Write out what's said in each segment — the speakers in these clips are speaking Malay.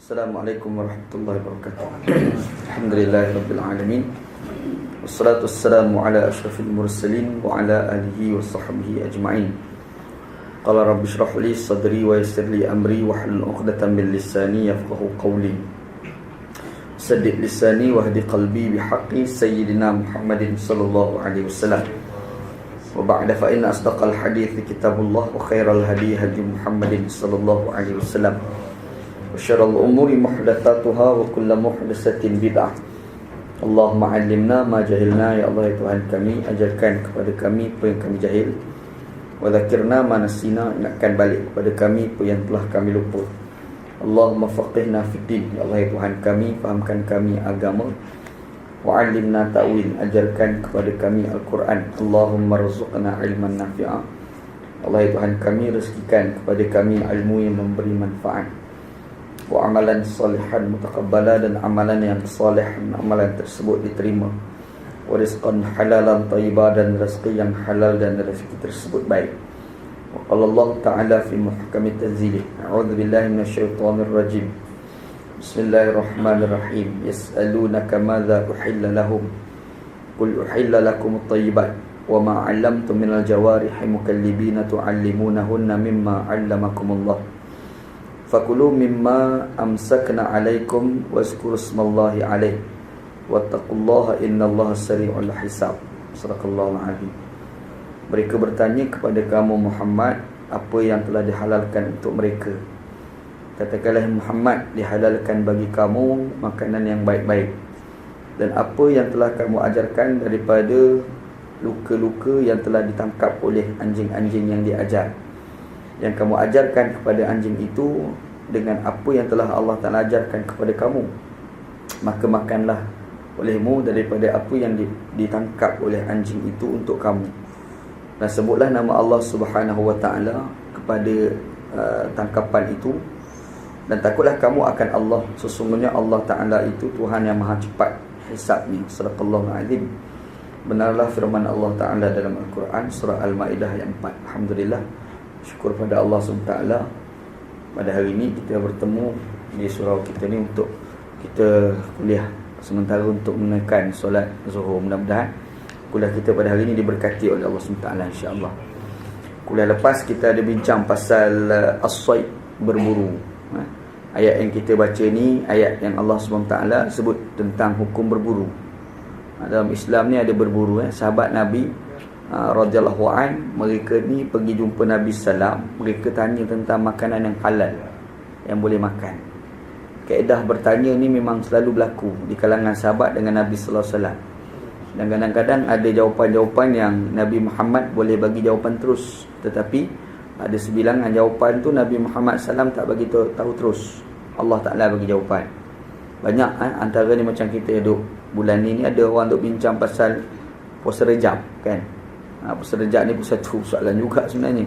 Assalamualaikum warahmatullahi wabarakatuh. Alhamdulillahirabbil alamin. Wassalatu wassalamu ala asyrafil mursalin wa ala alihi wa sahbihi ajma'in. Qala rabbi shrah li sadri wa yassir li amri wa hlul 'uqdatam min lisani yafqahu qawli. Saddid lisani wa hdi qalbi bihaqqi sayyidina Muhammadin sallallahu alaihi wasallam. Wa ba'da fa inna asdaqal hadithi kitabullah wa khairal hadi hadi Muhammadin sallallahu alaihi wasallam. Wa syarrul umuri muhdatsatuha wa kullu muhdatsatin bid'ah. Allahumma 'allimna ma jahilna, ya Allah ya Tuhan kami, ajarkan kepada kami apa yang kami jahil. Wa dzakirna ma nasina, ingatkan balik kepada kami apa yang telah kami lupa. Allahumma faqihna fid din, ya Allah ya Tuhan kami, fahamkan kami agama. Wa 'allimna ta'wil, ajarkan kepada kami Al-Quran. Allahumma rzuqna ilman nafi'a, Allah ya Tuhan kami, rezekikan kepada kami ilmu yang memberi manfaat. Wa amalan salihan mutaqabbala, dan amalan yang salih, amalan tersebut diterima. Wa rizqan halalan thayyiban, dan rezeki yang halal dan rezeki tersebut baik. Wa qala Allah ta'ala fi muhkamit tanzilih, a'udzu billahi minasyaitonir rajim. Bismillahirrahmanirrahim. Yas'alunaka madza uhilla lahum qul uhilla lakum at-thayyibat wa ma 'allamtum minal jawarihi mukallibina tu'allimunahunna mimma 'allamakumullah fakulu mimma amsakna 'alaikum wazkuru ismallahi 'alaihi wattaqullaha innallaha sari'ul hisab. Shadaqallahul 'azim. Mereka bertanya kepada kamu Muhammad, apa yang telah dihalalkan untuk mereka. Katakanlah Muhammad, dihalalkan bagi kamu makanan yang baik-baik, dan apa yang telah kamu ajarkan daripada luka-luka yang telah ditangkap oleh anjing-anjing yang diajar. Yang kamu ajarkan kepada anjing itu dengan apa yang telah Allah Ta'ala ajarkan kepada kamu, maka makanlah olehmu daripada apa yang ditangkap oleh anjing itu untuk kamu. Dan sebutlah nama Allah Subhanahu Wa Ta'ala kepada tangkapan itu, dan takutlah kamu akan Allah. Sesungguhnya Allah Ta'ala itu Tuhan yang maha cepat hisabnya. Shadaqallahul 'azim. Benarlah firman Allah Ta'ala dalam Al-Quran, surah Al-Ma'idah ayat 4. Alhamdulillah, syukur pada Allah SWT. Pada hari ini kita bertemu di surau kita ni untuk kita kuliah sementara untuk menekan solat zuhur. Mudah-mudahan kuliah kita pada hari ini diberkati oleh Allah SWT, insya-Allah. Kuliah lepas kita ada bincang pasal as-sayd, berburu. Ayat yang kita baca ni ayat yang Allah SWT sebut tentang hukum berburu. Dalam Islam ni ada berburu. Sahabat Nabi radhiyallahu an, mereka ni pergi jumpa Nabi sallam, mereka tanya tentang makanan yang halal yang boleh makan. Kaedah bertanya ni memang selalu berlaku di kalangan sahabat dengan Nabi sallallahu alaihi wasallam. Dan kadang-kadang ada jawapan-jawapan yang Nabi Muhammad boleh bagi jawapan terus, tetapi ada sebilangan jawapan tu Nabi Muhammad sallam tak bagi tahu terus. Allah Ta'ala bagi jawapan. Banyak antara ni macam kita duduk bulan ni ada orang duk bincang pasal puasa Rejab kan. Puasa Rejab ni pun satu soalan juga sebenarnya.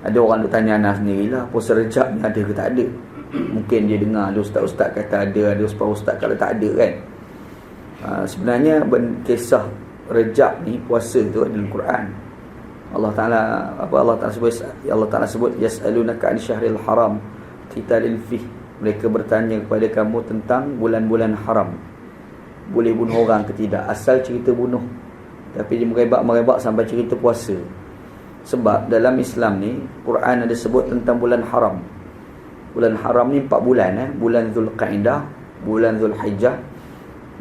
Ada orang duk tanya anak sendirilah, puasa Rejab ni ada ke tak ada. Mungkin dia dengar ada ustaz-ustaz kata ada ustaz kata tak ada kan. Sebenarnya kisah Rejab ni, puasa tu ada dalam Quran. Allah Ta'ala sebut yas'alunaka 'anil syahril haram qitalin fih. Mereka bertanya kepada kamu tentang bulan-bulan haram, boleh bunuh orang ke tidak. Asal cerita bunuh, tapi dia merebak sampai cerita puasa. Sebab dalam Islam ni Quran ada sebut tentang bulan haram. Bulan haram ni 4 bulan. Bulan Zulqa'dah, bulan Zulhijjah,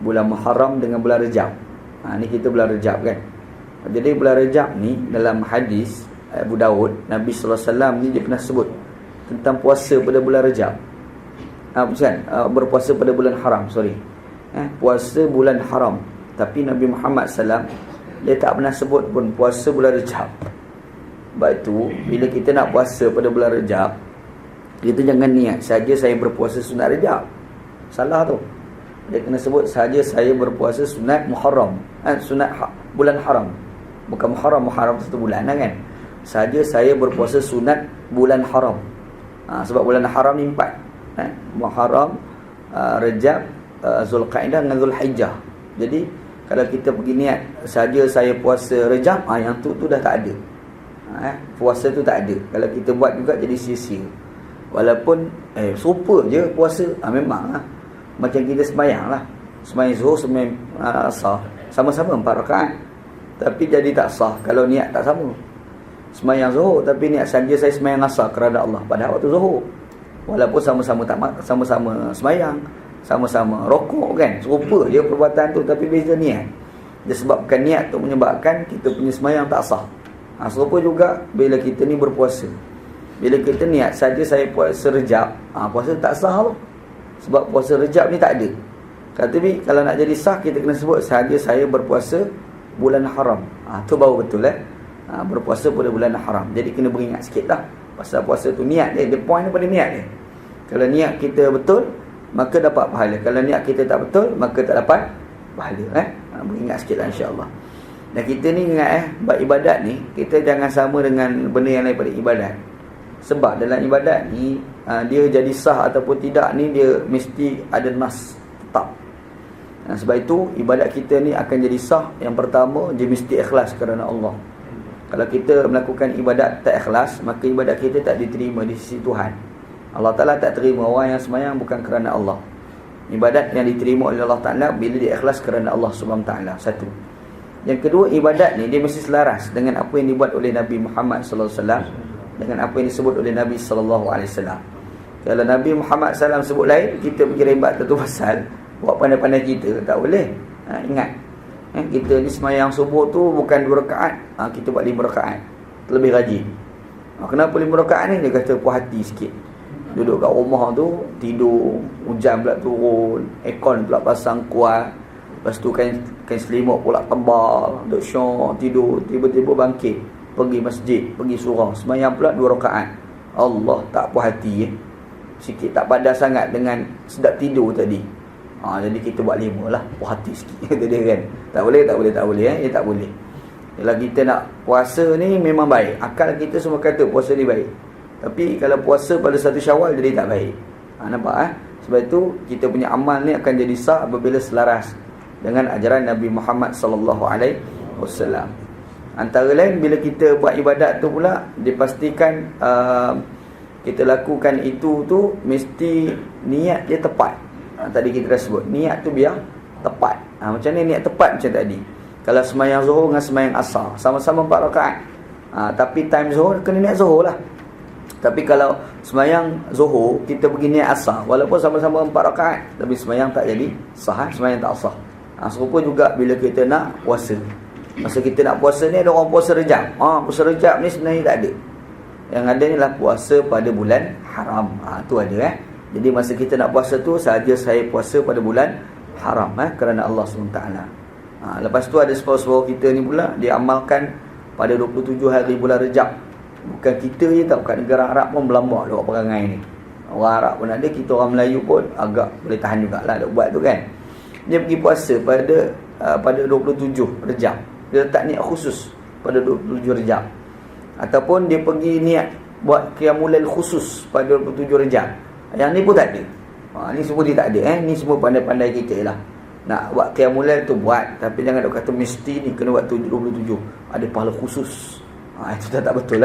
bulan Muharram dengan bulan Rejab. Ni kita bulan Rejab kan. Jadi bulan Rejab ni dalam hadis Abu Daud, Nabi sallallahu alaihi wasallam ni dia pernah sebut tentang puasa pada bulan Rejab. Berpuasa pada bulan haram, puasa bulan haram. Tapi Nabi Muhammad sallam dia tak pernah sebut pun puasa bulan Rejab. Sebab itu bila kita nak puasa pada bulan Rejab, kita jangan niat saja saya berpuasa sunat Rejab. Salah tu. Dia kena sebut saja saya berpuasa sunat Muharram, sunat bulan haram. Bukan Muharram satu bulan kan. Saja saya berpuasa sunat bulan haram. Sebab bulan haram ni 4. Muharram, Rejab, Zulqa'dah dengan Zulhijjah. Jadi kalau kita pergi niat saja saya puasa Rejab, yang tu dah tak ada. Puasa tu tak ada. Kalau kita buat juga jadi sia-sia. Walaupun serupa je puasa, memang lah. Macam kita sembahyang lah, sembahyang zuhur, sembahyang asar, sama-sama 4 rakaat, tapi jadi tak sah kalau niat tak sama. Sembahyang zuhur tapi niat saja saya sembahyang asar kerana Allah pada waktu zuhur, walaupun sama-sama sama-sama sembahyang, sama-sama rokok kan, serupa je perbuatan tu tapi beza niat. Disebabkan niat tu menyebabkan kita punya sembahyang tak sah. Serupa juga bila kita ni berpuasa. Bila kita niat saja saya puasa Rejab, puasa tak sah tu. Sebab puasa Rejab ni tak ada. Tapi kalau nak jadi sah, kita kena sebut sahaja saya berpuasa bulan haram. Tu baru betul berpuasa pada bulan haram. Jadi kena beringat sikit lah. Pasal puasa tu niat dia. The point pada niat dia. Kalau niat kita betul, maka dapat pahala. Kalau niat kita tak betul, maka tak dapat pahala. Beringat sikit lah insyaAllah. Dan kita ni ingat buat ibadat ni, kita jangan sama dengan benda yang lain pada ibadat. Sebab dalam ibadat ni, dia jadi sah ataupun tidak ni, dia mesti ada nas tetap. Sebab itu ibadat kita ni akan jadi sah. Yang pertama, dia mesti ikhlas kerana Allah. Kalau kita melakukan ibadat tak ikhlas, maka ibadat kita tak diterima di sisi Tuhan. Allah Ta'ala tak terima orang yang sembahyang bukan kerana Allah. Ibadat yang diterima oleh Allah Ta'ala bila dia ikhlas kerana Allah Subhanahu Ta'ala. Satu. Yang kedua, ibadat ni dia mesti selaras dengan apa yang dibuat oleh Nabi Muhammad sallallahu alaihi wasallam, dengan apa yang disebut oleh Nabi sallallahu alaihi wasallam. Kalau Nabi Muhammad sallallahu alaihi wasallam sebut lain, kita pergi rembat satu pasal, buat pandai-pandai kita, tak boleh. Ingat, kita ni sembahyang subuh tu bukan 2 rakaat, kita buat 5 rakaat, lebih rajin. Kenapa 5 rakaat ni? Dia kata puas hati sikit. Duduk kat rumah tu, tidur, hujan pula turun, aircon pula pasang kuat, lepas tu kain selimut pula tebal, duduk syok, tidur, tiba-tiba bangkit, pergi masjid, pergi surau, sembahyang pula 2 rakaat. Allah tak puas hati sikit, tak padas sangat dengan sedap tidur tadi. Jadi kita buat 5 lah, puas hati sikit. Kata dia kan, tak boleh tak boleh. Kalau kita nak puasa ni memang baik, akal kita semua kata puasa ni baik, tapi kalau puasa pada 1 Syawal jadi tak baik. Nampak Sebab itu kita punya amal ni akan jadi sah apabila selaras dengan ajaran Nabi Muhammad sallallahu alaihi wasallam. Antara lain, bila kita buat ibadat tu pula, dipastikan kita lakukan itu tu mesti niat dia tepat. Tadi kita dah sebut, niat tu biar tepat. Macam ni niat tepat macam tadi. Kalau sembahyang zuhur dengan sembahyang asar, sama-sama 4 rakaat. Tapi time zuhur kena niat zuhur lah. Tapi kalau sembahyang zuhur kita pergi niat asar, walaupun sama-sama 4 rakaat, tapi sembahyang tak jadi sah, sembahyang tak sah. Serupa juga bila kita nak puasa. Masa kita nak puasa ni, ada orang puasa Rejab. Puasa Rejab ni sebenarnya tak ada. Yang ada ni lah puasa pada bulan haram. Tu ada Jadi masa kita nak puasa tu, sahaja saya puasa pada bulan haram kerana Allah SWT. Lepas tu ada separuh-separuh kita ni pula, dia amalkan pada 27 hari bulan Rejab. Bukan kita je tau, kat negara Arab pun berlambak dia buat perangai ni. Orang Arab pun ada, kita orang Melayu pun agak boleh tahan jugalah dia buat tu kan. Dia pergi puasa pada 27 Rejab. Dia letak niat khusus pada 27 Rejab. Ataupun dia pergi niat buat qiyamul lail khusus pada 27 Rejab. Yang ni pun tak ada. Ni semua dia tak ada. Ni semua pandai-pandai kita lah. Nak buat qiyamul lail tu buat, tapi jangan duk kata mesti ni kena buat 27. Ada pahala khusus. Itu tak betul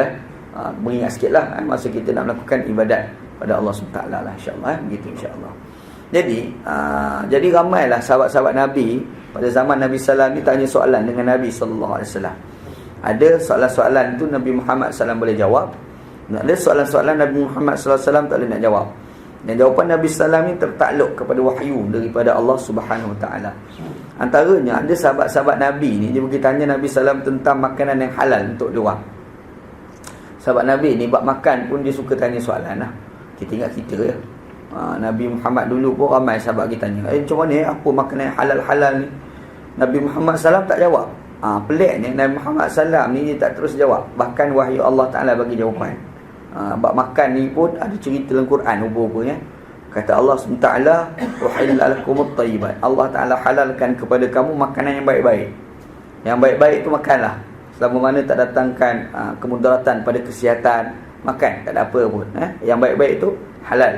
Mengingat sikit lah masa kita nak melakukan ibadat pada Allah SWT lah, insyaAllah begitu insyaAllah. Jadi ramailah sahabat-sahabat Nabi pada zaman Nabi SAW ni tanya soalan dengan Nabi SAW. Ada soalan-soalan tu Nabi Muhammad SAW boleh jawab, ada soalan-soalan Nabi Muhammad SAW tak boleh nak jawab. Dan jawapan Nabi SAW ni tertakluk kepada wahyu daripada Allah Subhanahu Wa Taala. Antaranya ada sahabat-sahabat Nabi ni, dia pergi tanya Nabi SAW tentang makanan yang halal untuk dia orang. Sahabat Nabi ni buat makan pun dia suka tanya soalan lah. Kita ingat kita Nabi Muhammad dulu pun ramai sahabat kita tanya, macam mana apa makanan yang halal-halal ni? Nabi Muhammad SAW tak jawab. Peliknya Nabi Muhammad SAW ni dia tak terus jawab. Bahkan wahyu Allah Ta'ala bagi jawapan. Bab makan ni pun ada cerita dalam Quran rupa-rupanya. Kata Allah SWT, uhilla lakumut thayyibat. Allah Ta'ala halalkan kepada kamu makanan yang baik-baik. Yang baik-baik tu makanlah. Selama mana tak datangkan kemudaratan pada kesihatan, makan, tak ada apa pun. Yang baik-baik tu halal.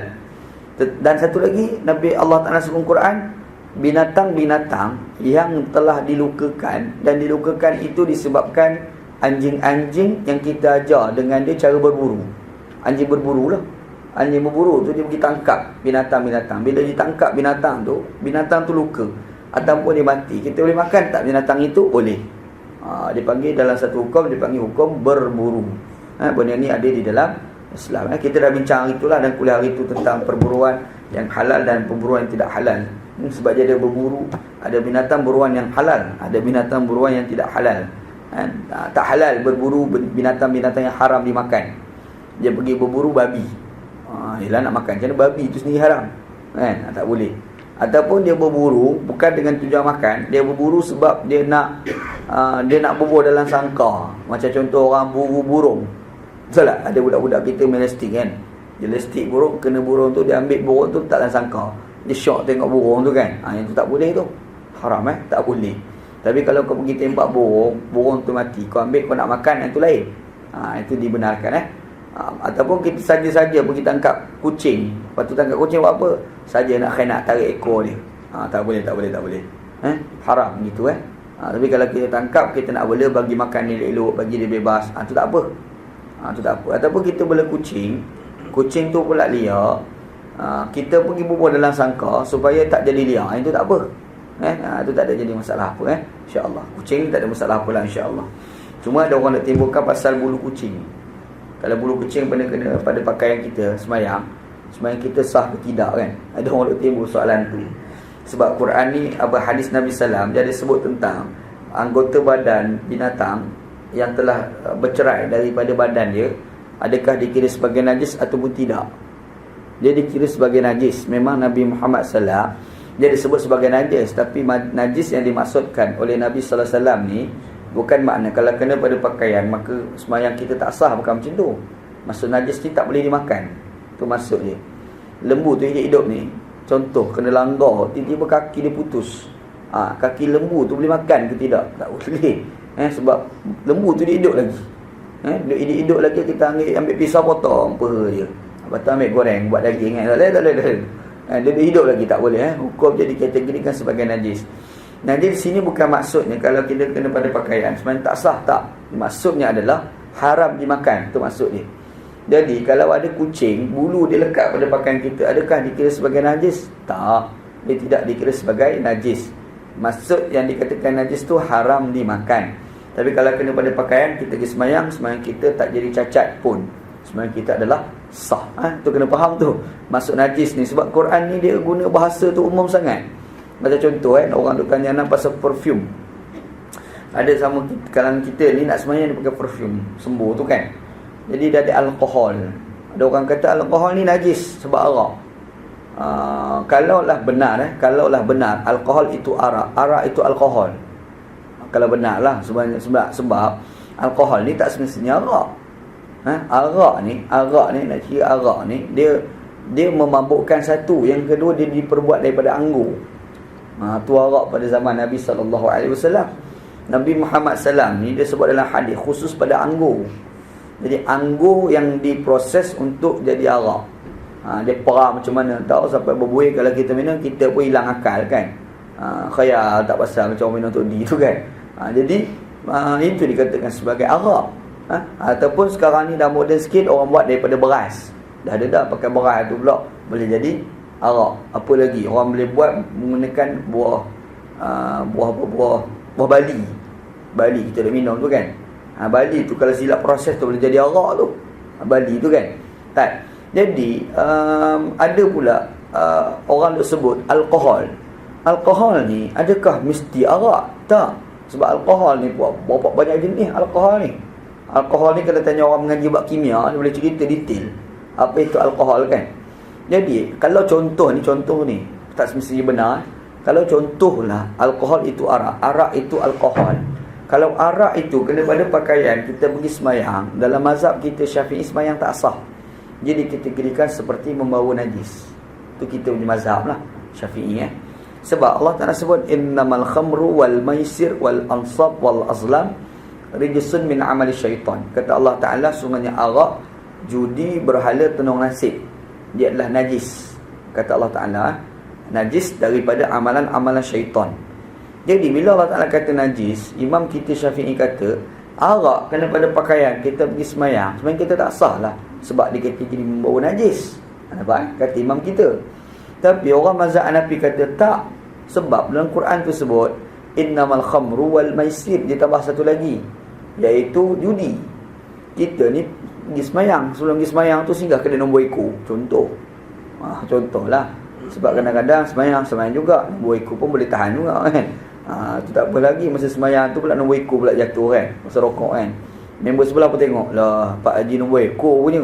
Dan satu lagi, Nabi Allah Ta'ala sebut Quran, binatang-binatang yang telah dilukakan, dan dilukakan itu disebabkan anjing-anjing yang kita ajar dengan dia cara berburu. Anjing berburu lah. Anjing berburu tu dia pergi tangkap binatang-binatang. Bila dia tangkap binatang tu luka ataupun dia mati, kita boleh makan tak binatang itu? Boleh. Dia panggil dalam satu hukum, dia panggil hukum berburu. Benda ni ada di dalam Islam. Kita dah bincang itulah dan kuliah hari itu tentang perburuan yang halal dan perburuan yang tidak halal. Sebab dia ada berburu, ada binatang buruan yang halal, ada binatang buruan yang tidak halal. Tak halal berburu binatang-binatang yang haram dimakan. Dia pergi berburu babi. Yelah nak makan, macam mana babi itu sendiri haram? Tak boleh. Ataupun dia berburu bukan dengan tujuan makan, dia berburu sebab dia nak berburu dalam sangkar. Macam contoh orang buru burung. Betul tak? Ada budak-budak kita main lestik kan. Dia lestik burung, kena burung tu, dia ambil burung tu tak dalam sangkar. Dia syok tengok burung tu kan. Yang tu tak boleh tu. Haram tak boleh. Tapi kalau kau pergi tembak burung tu mati, kau ambil kau nak makan, yang tu lain. Itu dibenarkan Ataupun kita saja-saja pergi tangkap kucing. Lepas tu tangkap kucing buat apa? Saja nak tarik ekor dia. Tak boleh. Haram gitu Tapi kalau kita tangkap, kita nak bela bagi makan dia elok, bagi dia bebas, tu tak apa. Tu tak apa. Ataupun kita bela kucing tu pula liar, kita pergi bubuh dalam sangkar supaya tak jadi liar, itu tak apa. Itu tak ada jadi masalah apa insya-Allah. Kucing tak ada masalah apa lah insya-Allah. Cuma ada orang nak timbulkan pasal bulu kucing. Kalau bulu kucing kena pada pakaian kita semayang kita sah ke tidak kan? Ada orang nak timbul soalan tu. Sebab Quran ni, hadis Nabi sallam, dia ada sebut tentang anggota badan binatang yang telah bercerai daripada badan dia, adakah dikira sebagai najis ataupun tidak. Dia dikira sebagai najis. Memang Nabi Muhammad sallallahu dia disebut sebagai najis, tapi najis yang dimaksudkan oleh Nabi sallallahu alaihi wasallam ni bukan makna kalau kena pada pakaian maka semayang kita tak sah, bukan macam tu. Maksud najis ni tak boleh dimakan. Tu maksud dia. Lembu tu hidup ni, contoh kena langgar, tiba-tiba kaki dia putus. Kaki lembu tu boleh makan ke tidak? Tak boleh. Sebab lembu tu dia hidup lagi. Dia hidup lagi, kita ambil pisau potong apa je. Lepas tu ambil goreng buat daging tak boleh. Dia hidup lagi, tak boleh. Hukum jadi kategorikan sebagai najis. Najis di sini bukan maksudnya kalau kita kena pada pakaian sebenarnya tak sah, tak. Maksudnya adalah haram dimakan, tu maksud dia. Jadi kalau ada kucing, bulu dia lekat pada pakaian kita, adakah dikira sebagai najis? Tak, dia tidak dikira sebagai najis. Maksud yang dikatakan najis tu haram dimakan. Tapi kalau kena pada pakaian, kita pergi semayang kita tak jadi cacat pun, semayang kita adalah sah. Tu kena faham tu maksud najis ni. Sebab Quran ni dia guna bahasa tu umum sangat. Macam contoh orang duk tanya pasal perfume. Ada sama kalangan kita ni nak semayang dia pakai perfume sembuh tu kan. Jadi dia ada alkohol. Ada orang kata alkohol ni najis sebab arak. Kalaulah benar alkohol itu arak itu alkohol. Kalau benarlah sebab alkohol ni tak semestinya arak. Arak ni nak kira arak ni dia memabukkan satu, yang kedua dia diperbuat daripada anggur. Tu arak pada zaman Nabi SAW. Nabi Muhammad SAW ni dia sebut dalam hadis khusus pada anggur. Jadi anggur yang diproses untuk jadi arak. Dia perah macam mana tahu sampai berbuih. Kalau kita minum, kita pun hilang akal kan. Khayal tak pasal macam minum Tok D tu kan. Jadi itu dikatakan sebagai arak. Ataupun sekarang ni dah moden sikit, orang buat daripada beras. Dah pakai beras tu pula boleh jadi arak. Apa lagi orang boleh buat menggunakan buah bali kita dah minum tu kan. Bali tu kalau silap proses tu boleh jadi arak tu. Bali tu kan. Tak. Jadi ada pula orang duk sebut alkohol. Alkohol ni adakah mesti arak? Tak. Sebab alkohol ni berapa banyak jenis alkohol ni. Alkohol ni kalau tanya orang mengaji bab kimia, dia boleh cerita detail apa itu alkohol kan. Jadi kalau contoh ni tak semestinya benar. Kalau contohlah alkohol itu arak itu alkohol. Kalau arak itu kena pada pakaian, kita pergi semayang, dalam mazhab kita Syafi'i semayang tak sah. Jadi kita kirakan seperti membawa najis. Itu kita punya mazhab lah Syafi'i Sebab Allah Ta'ala sebut innamal khamru wal maisir wal ansab wal azlam rijsun min amali syaitan. Kata Allah Ta'ala sungguhnya arak, judi, berhala, tenung nasib, dia adalah najis. Kata Allah Ta'ala najis daripada amalan-amalan syaitan. Jadi bila Allah Ta'ala kata najis, Imam kita Syafi'i kata arak kena pada pakaian, kita pergi semayang kita tak sah lah. sebab dia kata jadi membawa najis. Nampak? Kata imam kita. Tapi orang mazhab Hanafi kata tak, sebab dalam Quran tu sebut innamal khamru wal maisir, dia tambah satu lagi, iaitu judi. Kita ni pergi semayang, sebelum pergi semayang tu singgah kedai nombor ekor, contohlah. Sebab kadang-kadang semayang juga nombor ekor pun boleh tahan juga kan. Tu tak apa lagi, masa semayang tu pula nombor ekor pula jatuh kan, masa rokok kan. Member sebelah pun tengok lah, Pak Haji nombor ekor punya,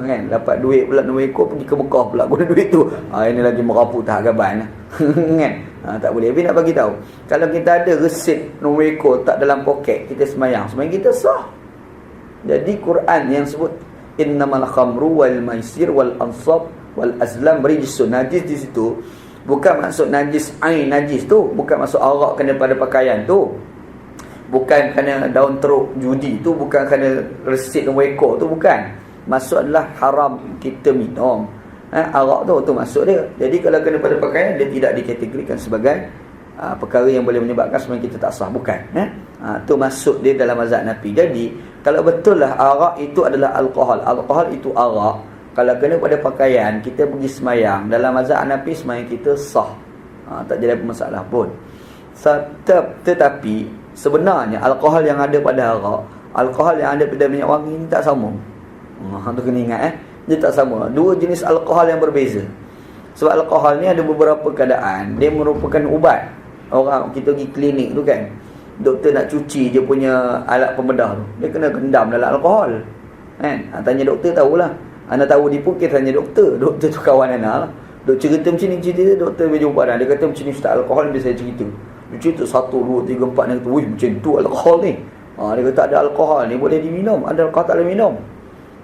kan, dapat duit pula nombor ekor, pergi ke Mekah pula guna duit tu. Ini lagi merapu tak gaban kan. Tak boleh. Tapi nak bagi tahu, kalau kita ada resit nombor ekor tak dalam poket, kita semayang kita sah. Jadi Quran yang sebut innamal khamru wal maisir wal ansab wal azlam rijsun, najis di situ bukan maksud najis ain najis tu, bukan maksud arak kena pada pakaian tu, bukan kerana daun teruk judi tu, bukan kerana resit nombor ekor tu, bukan. Maksud adalah haram kita minum arak tu maksud dia. Jadi kalau kena pada pakaian, dia tidak dikategorikan sebagai perkara yang boleh menyebabkan sebenarnya kita tak sah, bukan. Tu maksud dia dalam mazhab Hanafi. Jadi kalau betul lah arak itu adalah alkohol itu arak, kalau kena pada pakaian, kita pergi semayang, dalam mazhab Hanafi semayang kita sah, tak jadi apa masalah pun. Tetapi sebenarnya alkohol yang ada pada arak, alkohol yang ada pada minyak wangi ni tak sama. Tu kena ingat dia tak sama. Dua jenis alkohol yang berbeza. Sebab alkohol ni ada beberapa keadaan dia merupakan ubat. Orang kita pergi klinik tu kan, doktor nak cuci dia punya alat pembedah tu, dia kena gendam dalam alkohol kan. Tanya doktor tahulah. Anda tahu dia pun kita tanya doktor tu kawan Ana lah. Dok cerita macam ni, doktor dia jumpa dia kata macam ni ustaz, alkohol ni saya cerita. Dia cerita 1, 2, 3, 4 dia kata, "Wih, macam tu alkohol ni." Dia kata ada alkohol ni boleh diminum, ada alkohol tak boleh minum.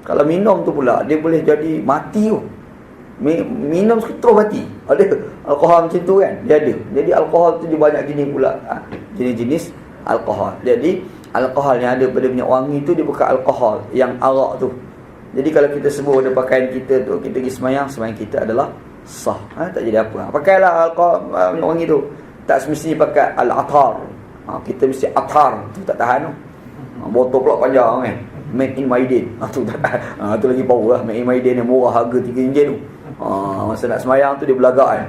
Kalau minum tu pula dia boleh jadi mati tu. Minum terus mati. Ada alkohol macam tu kan, dia ada. Jadi alkohol tu dia banyak jenis pula, jenis-jenis alkohol. Jadi alkohol yang ada pada minyak wangi tu dia bukan alkohol yang arak tu. Jadi kalau kita sebut pada pakaian kita tu, kita pergi semayang kita adalah sah, tak jadi apa. Pakailah alkohol minyak wangi tu, tak semestinya pakai al-atar. Kita mesti atar tu tak tahan tu. Botol pula panjang kan, made in Maidin. Tu tak tahan. Tu lagi power lah, made in Maidin yang murah, harga 3 ringgit tu. Masa nak semayang tu dia belagak kan,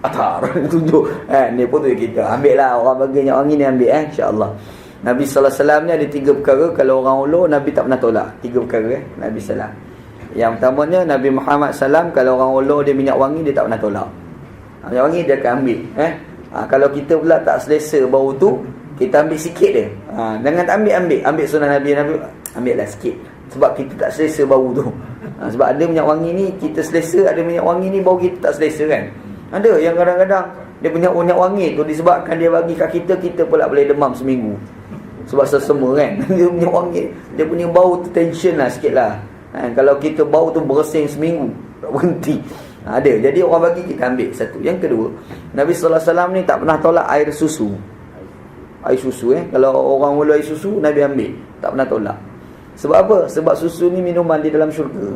atar tunjuk ni pun tu kita ambil lah. Orang bagi minyak wangi ni ambil insya-Allah. Nabi sallallahu alaihi wasallam ni ada 3 perkara kalau orang ulur Nabi tak pernah tolak. 3 perkara Nabi sallam. Yang pertamanya Nabi Muhammad sallam, kalau orang ulur dia minyak wangi dia tak pernah tolak. Minyak wangi dia akan ambil. Kalau kita pula tak selesa bau tu, kita ambil sikit dia. Jangan tak ambil sunnah Nabi ambil lah sikit. Sebab kita tak selesa bau tu. Sebab ada minyak wangi ni kita selesa, ada minyak wangi ni bau kita tak selesa kan. Ada yang kadang-kadang dia punya minyak wangi tu disebabkan dia bagi kat kita pula boleh demam seminggu. Sebab sesama kan. Dia punya wangi, dia punya bau tu tension lah sikit lah. Kalau kita bau tu bersing seminggu tak berhenti. Ada. Jadi orang bagi kita ambil satu. Yang kedua, Nabi sallallahu alaihi wasallam ni tak pernah tolak air susu. Air susu kalau orang mula air susu Nabi ambil, tak pernah tolak. Sebab apa? Sebab susu ni minuman di dalam syurga.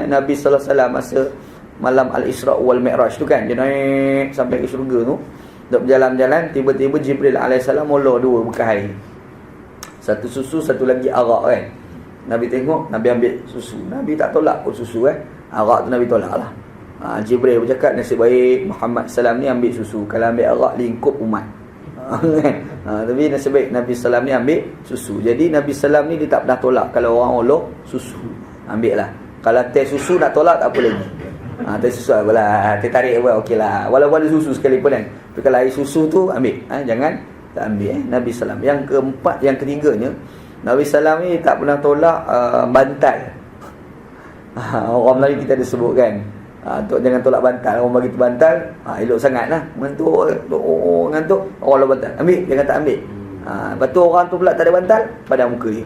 Nabi sallallahu alaihi wasallam masa malam Al-Isra wal Mi'raj tu kan, dia naik sampai ke syurga tu, duk berjalan-jalan, tiba-tiba Jibril alaihissalam mula 2 bekas air. Satu susu, satu lagi arak kan. Nabi tengok, Nabi ambil susu. Nabi tak tolak pun susu arak tu Nabi tolak lah. Jibril bercakap, nasib baik Muhammad SAW ni ambil susu, kalau ambil arak lingkup umat. Tapi nasib baik Nabi SAW ni ambil susu. Jadi Nabi SAW ni dia tak pernah tolak kalau orang ulur susu, ambil lah. Kalau teh susu nak tolak tak apa lagi. Teh susu apalah, teh tarik apa okey lah, walaupun ada susu sekalipun kan. Tapi kalau air susu tu ambil, jangan tak ambil Nabi SAW. Yang keempat, yang ketiganya, Nabi SAW ni tak pernah tolak bantal. Orang Melayu kita ada sebut kan, jangan tolak bantal. Orang bagi tu bantal, elok sangat lah, mengantuk, ngantuk, orang lah bantal, ambil, jangan tak ambil. Lepas tu orang tu pula tak ada bantal, pada muka dia,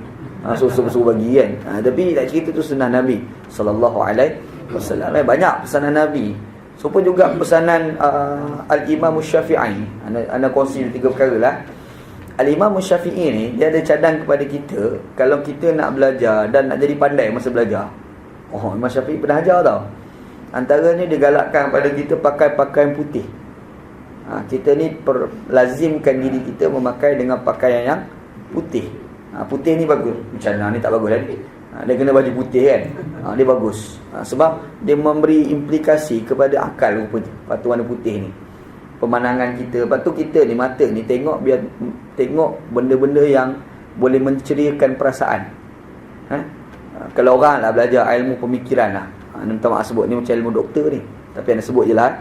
suruh bagi kan. Tapi nak cerita tu sunnah Nabi sallallahu alaihi wasallam. Banyak pesanan Nabi. So pun juga pesanan Al-Imam Syafi'i. Ana kongsi 3 perkara lah. Al-Imam Syafi'i ni dia ada cadang kepada kita kalau kita nak belajar dan nak jadi pandai masa belajar. Imam Syafi'i pernah ajar tau. Antaranya dia galakkan kepada kita pakai pakaian putih. Kita ni lazimkan diri kita memakai dengan pakaian yang putih. Putih ni bagus. Macam mana ni tak bagus lagi. Dia kena baju putih kan. Dia bagus. Sebab dia memberi implikasi kepada akal rupanya. Lepas tu warna putih ni, pemandangan kita. Lepas tu kita ni, mata ni tengok benda-benda yang boleh menceriakan perasaan. Kalau orang lah belajar ilmu pemikiran lah, minta maaf sebut ni macam ilmu doktor ni, tapi anda sebut je lah.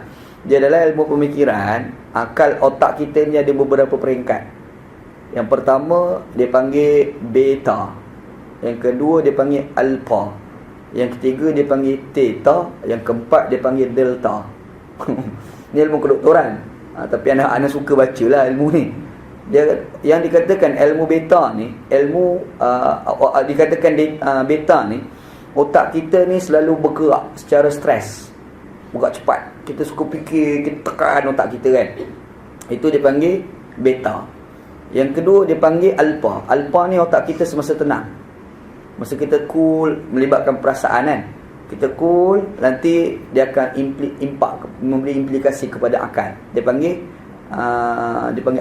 Dia adalah ilmu pemikiran. Akal otak kita ni ada beberapa peringkat. Yang pertama dia panggil beta, yang kedua dia panggil alpha, yang ketiga dia panggil theta, yang keempat dia panggil delta. Ni ilmu kedoktoran. Tapi anak suka baca lah ilmu ni. Dia yang dikatakan ilmu beta ni, dikatakan beta ni, otak kita ni selalu bergerak secara stres, bergerak cepat. Kita suka fikir, kita tekan otak kita kan. Itu dia panggil beta. Yang kedua dia panggil alpha. Alpha ni otak kita semasa tenang, masa kita cool, melibatkan perasaan kan. Kita cool, nanti dia akan memberi implikasi kepada akal. Dia panggil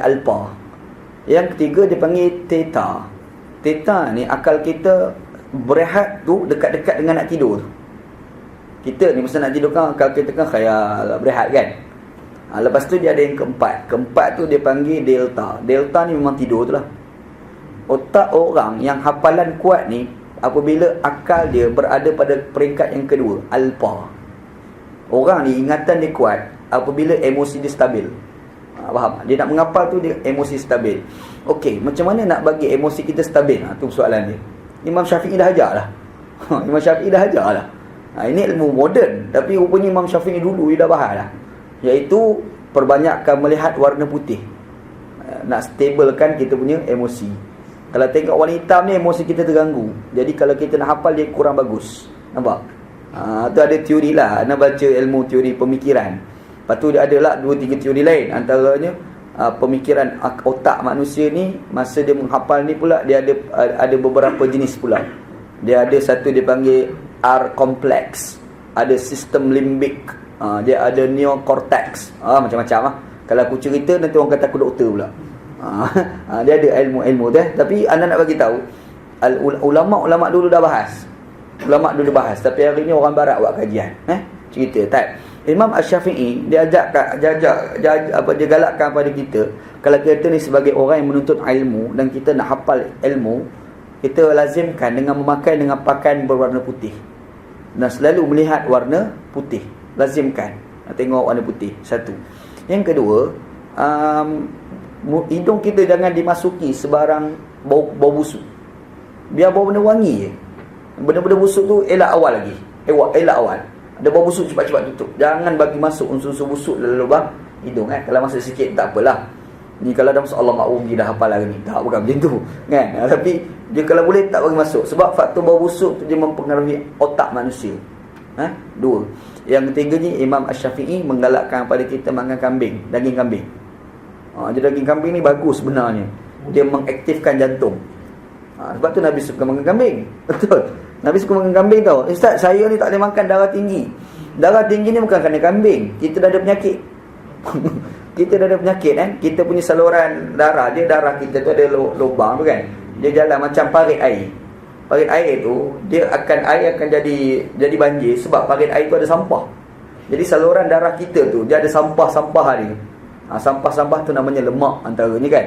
alpha. Yang ketiga dia panggil theta. Theta ni akal kita berehat tu dekat-dekat dengan nak tidur tu. Kita ni masa nak tidur kan, akal kita kan khayal berehat kan. Lepas tu dia ada yang keempat. Keempat tu dia panggil delta. Delta ni memang tidur tu lah. Otak orang yang hafalan kuat ni, apabila akal dia berada pada peringkat yang kedua, alpha. Orang ni ingatan dia kuat apabila emosi dia stabil. Faham? Dia nak menghafal tu, dia emosi stabil. Okey, macam mana nak bagi emosi kita stabil? Tu soalan dia. Imam Syafi'i dah ajar lah. Imam Syafi'i dah ajar lah. Ini ilmu moden, tapi rupanya Imam Syafi'i dulu dia dah bahas lah. Iaitu perbanyakkan melihat warna putih. Nak stabilkan kita punya emosi. Kalau tengok warna hitam ni, emosi kita terganggu. Jadi kalau kita nak hafal, dia kurang bagus. Nampak? Tu ada teori lah. Nak baca ilmu teori pemikiran. Lepas tu dia ada lah 2-3 teori lain. Antaranya pemikiran otak manusia ni, masa dia menghafal ni pula, dia ada beberapa jenis pula. Dia ada satu dia panggil R complex, ada sistem limbik, dia ada neocortex, macam-macam lah. Kalau aku cerita nanti orang kata aku doktor pula. Dia ada ilmu-ilmu tu. Tapi anda nak bagi tahu, ulama' dulu dah bahas. Ulama' dulu bahas, tapi hari ni orang barat buat kajian. Cerita tak. Imam Asy-Syafi'i dia dia galakkan pada kita, kalau kita ni sebagai orang yang menuntut ilmu dan kita nak hafal ilmu, kita lazimkan dengan memakai dengan pakaian berwarna putih dan selalu melihat warna putih. Lazimkan tengok warna putih. Satu. Yang kedua, hidung kita jangan dimasuki sebarang bau busuk. Biar bau benda wangi je. Benda-benda busuk tu elak awal lagi. Elak awal. Ada bau busuk, cepat-cepat tutup. Jangan bagi masuk unsur-unsur busuk dalam lubang hidung kan. Kalau masuk sikit tak apalah. Ni kalau dah masuk Allah maklum dia dah hafal hari ni. Tak, bukan macam tu kan. Tapi dia kalau boleh tak bagi masuk, sebab faktor bau busuk tu dia mempengaruhi otak manusia. Dua. Yang ketiganya, Imam Asy-Syafi'i menggalakkan pada kita makan kambing, daging kambing. Jadi daging kambing ni bagus sebenarnya. Dia mengaktifkan jantung. Sebab tu Nabi suka makan kambing. Betul. Nabi suka makan kambing tau. Ustaz, saya ni tak boleh makan darah tinggi. Darah tinggi ni bukan kerana kambing. Kita dah ada penyakit. Kita dah ada penyakit kan. Kita punya saluran darah, dia darah kita tu ada lubang tu kan. Dia jalan macam parit air. Parit air tu, air akan jadi banjir sebab parit air tu ada sampah. Jadi saluran darah kita tu, dia ada sampah-sampah dia. Sampah-sampah tu namanya lemak antaranya kan.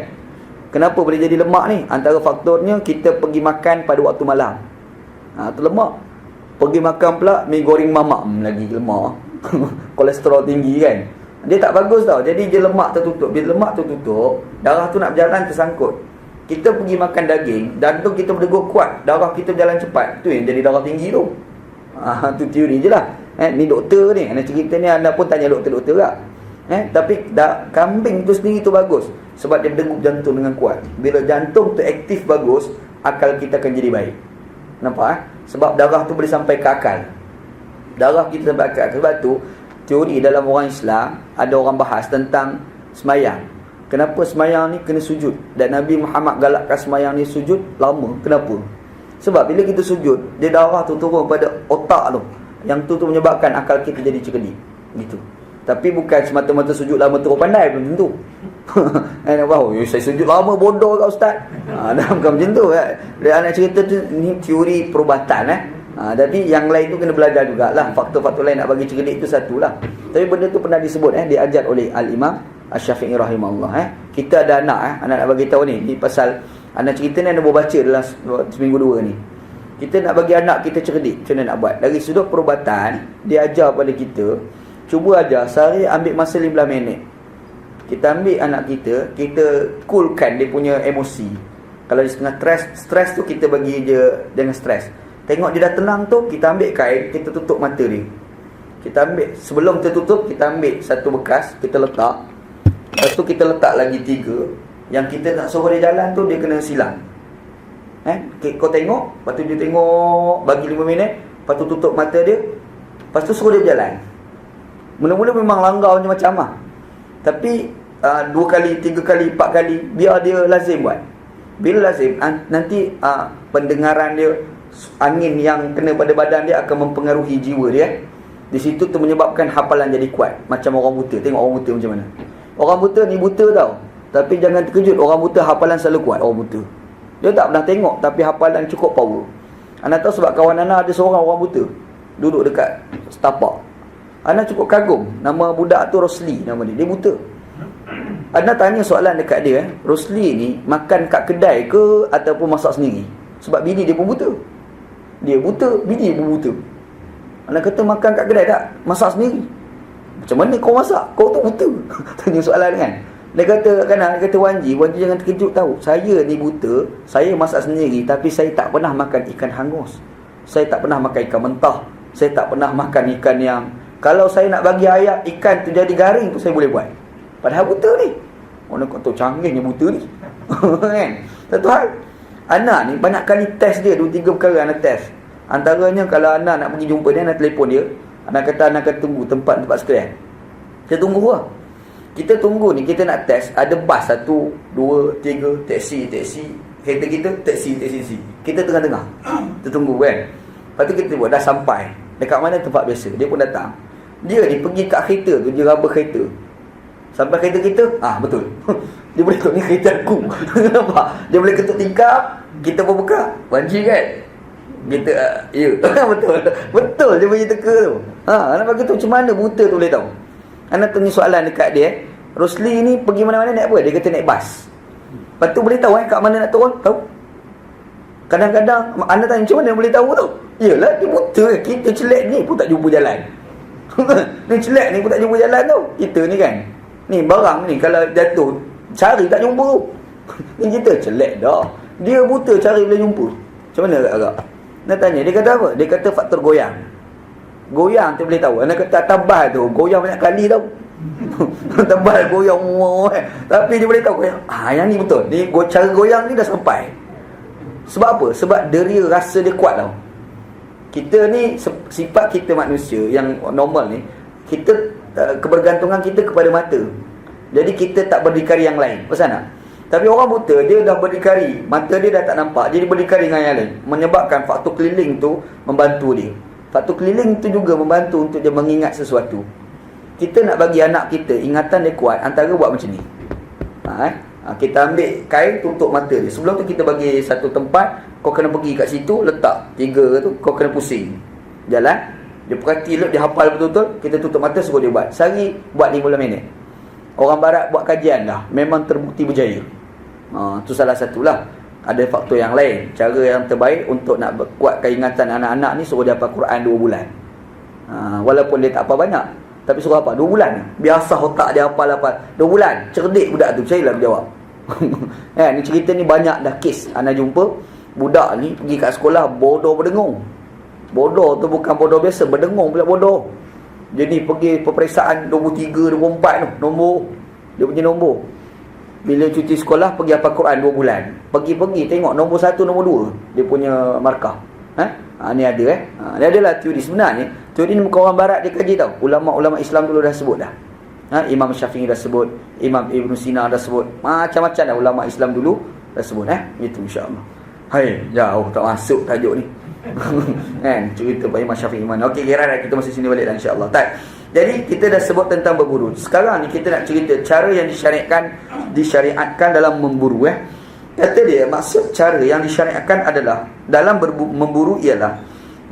Kenapa boleh jadi lemak ni? Antara faktornya kita pergi makan pada waktu malam. Tu lemak. Pergi makan pula mi goreng mamak lagi lemak. Kolesterol tinggi kan. Dia tak bagus tau. Jadi dia lemak tertutup. Bila lemak tertutup, darah tu nak berjalan tersangkut. Kita pergi makan daging, jantung kita berdegup kuat, darah kita berjalan cepat. Tu yang jadi darah tinggi tu. Tu teori je lah. Ni doktor ni. Anda cerita ni, anda pun tanya doktor-doktor tak? Tapi kambing tu sendiri tu bagus sebab dia berdegup jantung dengan kuat. Bila jantung tu aktif bagus, akal kita akan jadi baik. Nampak? Sebab darah tu boleh sampai ke akal. Darah kita sampai ke akal. Sebab tu teori dalam orang Islam, ada orang bahas tentang semayang. Kenapa semayang ni kena sujud? Dan Nabi Muhammad galakkan semayang ni sujud lama. Kenapa? Sebab bila kita sujud, dia darah tu turun pada otak tu. Yang tu menyebabkan akal kita jadi cerdik. Gitu. Tapi bukan semata-mata sujud lama terus pandai, belum tentu. Nak tahu, saya sujud lama bodoh kat ustaz. Dah bukan macam tu. Dia anak cerita tu ni teori perubatan tapi yang lain tu kena belajar jugalah. Faktor-faktor lain nak bagi cerdik tu satulah. Tapi benda tu pernah disebut diajar oleh Al-Imam Asy-Syafi'i rahimahullah. Kita ada anak nak bagi tahu ni pasal anak cerita ni ada baca dalam seminggu dua ni. Kita nak bagi anak kita cerdik, macam mana nak buat. Dari sudut perubatan, dia ajar pada kita, cuba ajar sehari ambil masa 15 minit. Kita ambil anak kita coolkan dia punya emosi. Kalau dia setengah stres tu kita bagi dia dengan stres. Tengok dia dah tenang tu, kita ambil kain, kita tutup mata dia. Kita ambil, sebelum kita tutup, kita ambil satu bekas, kita letak. Lepas tu kita letak lagi 3. Yang kita nak suruh dia jalan tu, dia kena silang. Kau tengok, lepas tu dia tengok, bagi 5 minit, lepas tu tutup mata dia, lepas tu suruh dia berjalan. Mula-mula memang langgar macam-macam lah. Tapi 2 kali, 3 kali, 4 kali, biar dia lazim buat. Bila lazim, nanti pendengaran dia, angin yang kena pada badan dia akan mempengaruhi jiwa dia. Di situ tu menyebabkan hafalan jadi kuat. Macam orang buta. Tengok orang buta macam mana. Orang buta ni buta tau, tapi jangan terkejut, orang buta hafalan selalu kuat. Orang buta, dia tak pernah tengok tapi hafalan cukup power. Anda tahu sebab kawan Ana ada seorang orang buta duduk dekat setapak. Ana cukup kagum. Nama budak tu Rosli nama dia. Dia buta. Ana tanya soalan dekat dia, Rosli ni makan kat kedai ke ataupun masak sendiri? Sebab bini dia pun buta. Dia buta, bini dia pun buta. Ana kata makan kat kedai tak? Masak sendiri. Macam mana kau masak? Kau tu buta. Tanya soalan kan. Dia kata Wanji jangan terkejut tahu. Saya ni buta, saya masak sendiri tapi saya tak pernah makan ikan hangus. Saya tak pernah makan ikan mentah. Saya tak pernah makan ikan yang, kalau saya nak bagi ayam ikan tu jadi garing tu saya boleh buat. Padahal buta ni. Orang kata canggihnya buta ni. Kan? Satu hal, anak ni banyak kali test dia, 2-3 perkara anak test. Antaranya kalau anak nak pergi jumpa dia, anak telefon dia, anak kata anak akan tunggu tempat sekalian. Kita tunggu lah. Kita tunggu ni, kita nak test. Ada bas 1, 2, 3, taksi. Kereta kita, taksi. Kita tengah-tengah. Kita tunggu kan. Lepas tu kita buat, dah sampai. Dekat mana tempat biasa. Dia pun datang. Dia ni pergi kat kereta tu, dia raba kereta. Sampai kereta kita, betul. Dia boleh ketuk ni kereta aku. Nampak? Dia boleh ketuk tingkap, kita pun buka. Wanji kan? Kita, ya. Betul. Betul dia punya teka tu. Nak bagi tu macam mana buta tu boleh tahu. Anak tanya soalan dekat dia, Rosli ni pergi mana-mana naik apa? Dia kata naik bas. Lepas tu boleh tahu kat mana nak turun? Tahu. Kadang-kadang anda tanya macam mana boleh tahu tu? Yalah, dia buta. Kita celak ni pun tak jumpa jalan. Ni celak ni pun tak jumpa jalan tu. Kita ni kan, ni barang ni kalau jatuh cari tak jumpa. Ni kita celak dah. Dia buta cari boleh jumpa. Macam mana agak-agak? Nak tanya, dia kata apa? Dia kata faktor goyang. Goyang tu boleh tahu. Anak kata tabal tu goyang banyak kali tau. Tabal goyang tapi dia boleh tahu goyang. Yang ni betul. Ni cara goyang ni dah sampai. Sebab apa? Sebab deria rasa dia kuat tau. Kita ni sifat kita manusia yang normal ni, kita kebergantungan kita kepada mata. Jadi kita tak berdikari yang lain. Pasal tak? Tapi orang buta, dia dah berdikari, mata dia dah tak nampak, jadi berdikari dengan yang lain, menyebabkan faktor keliling tu membantu dia. Faktor keliling tu juga membantu untuk dia mengingat sesuatu. Kita nak bagi anak kita ingatan dia kuat, antara buat macam ni. Kita ambil kain tutup mata dia. Sebelum tu kita bagi satu tempat, kau kena pergi kat situ, letak 3 tu, kau kena pusing jalan. Dia perhati, dia hafal betul-betul. Kita tutup mata, suruh dia buat. Sehari buat 15 minit. Orang barat buat kajian dah, memang terbukti berjaya. Tu salah satulah. Ada faktor yang lain. Cara yang terbaik untuk nak kuatkan ingatan anak-anak ni, suruh dia hafal Quran 2 bulan. Walaupun dia tak apa banyak, tapi suruh hafal 2 bulan. Biasa otak dia hafal 2 bulan. Cerdik budak tu, percayalah dia jawab. Ni cerita ni banyak dah kes anak jumpa. Budak ni pergi kat sekolah bodoh berdengung. Bodoh tu bukan bodoh biasa, berdengung pula bodoh. Jadi pergi peperiksaan 23, 24 tu nombor. Dia punya nombor. Bila cuti sekolah pergi hafal Quran 2 bulan. Pergi-pergi tengok nombor 1, nombor 2 dia punya markah. Ni ada dia adalah teori sebenarnya. Teori ni bukan orang barat dia kaji tau. Ulama-ulama Islam dulu dah sebut dah. Imam Syafi'i dah sebut, Imam Ibn Sina dah sebut. Macam-macam dah ulama Islam dulu dah sebut itu insya-Allah. Jauh tak masuk tajuk ni. Kan cerita Imam Syafi'i mana. Okey, kira kita masih sini balik dah insya-Allah. Tak. Jadi kita dah sebut tentang berburu. Sekarang ni kita nak cerita cara yang disyariatkan dalam memburu. Kata dia, maksud cara yang disyariatkan adalah dalam memburu ialah